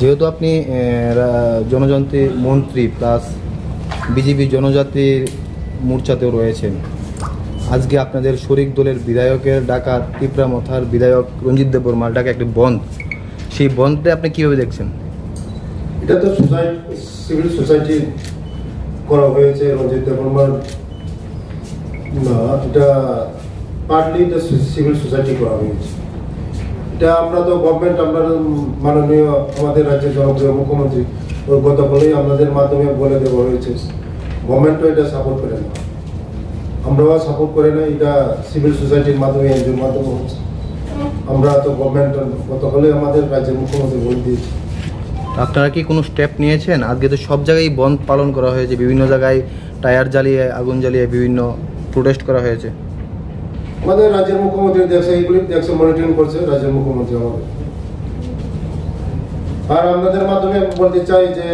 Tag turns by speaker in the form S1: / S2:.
S1: যেহেতু আপনি জনজাতি মন্ত্রী প্লাস বিজেপি জনজাতির মোর্চাতেও রয়েছেন, আজকে আপনাদের শরিক দলের বিধায়কের ডাকা তিপ্রামথার বিধায়ক রঞ্জিত দেববর্মার ডাকা একটি বন্ধ, সেই বন্ধটা আপনি কীভাবে দেখছেন?
S2: এটা তো সিভিল সোসাইটি করা হয়েছে রঞ্জিত দেববর্মার না, এটা পার্টলি এটা সিভিল সোসাইটি করা হয়েছে। এটা আমরা তো গভর্নমেন্ট, আমরা মাননীয় আমাদের রাজ্যের জনপ্রিয় মুখ্যমন্ত্রী গতকালই আমাদের মাধ্যমে বলে দেওয়া হয়েছে, গভর্নমেন্টও এটা সাপোর্ট করে না, আমরাও সাপোর্ট করে না, এটা সিভিল সোসাইটির মাধ্যমে এনজিওর মাধ্যমে হচ্ছে। আমরা তো গভর্নমেন্ট গতকালই আমাদের রাজ্যের মুখ্যমন্ত্রী বলে দিয়েছে।
S1: আপনারা কি কোনো স্টেপ নিয়েছেন? আজকে তো সব জায়গায় বন্ধ পালন করা হয়েছে, বিভিন্ন জায়গায় টায়ার জ্বালিয়ে আগুন জ্বালিয়ে বিভিন্ন প্রোটেস্ট করা হয়েছে।
S2: আমাদের রাজ্যের মুখ্যমন্ত্রী দেখছে, এইগুলি দেখছে, মনিটরিং করছে রাজ্যের মুখ্যমন্ত্রী আমাদের। আর আপনাদের মাধ্যমে বলতে চাই যে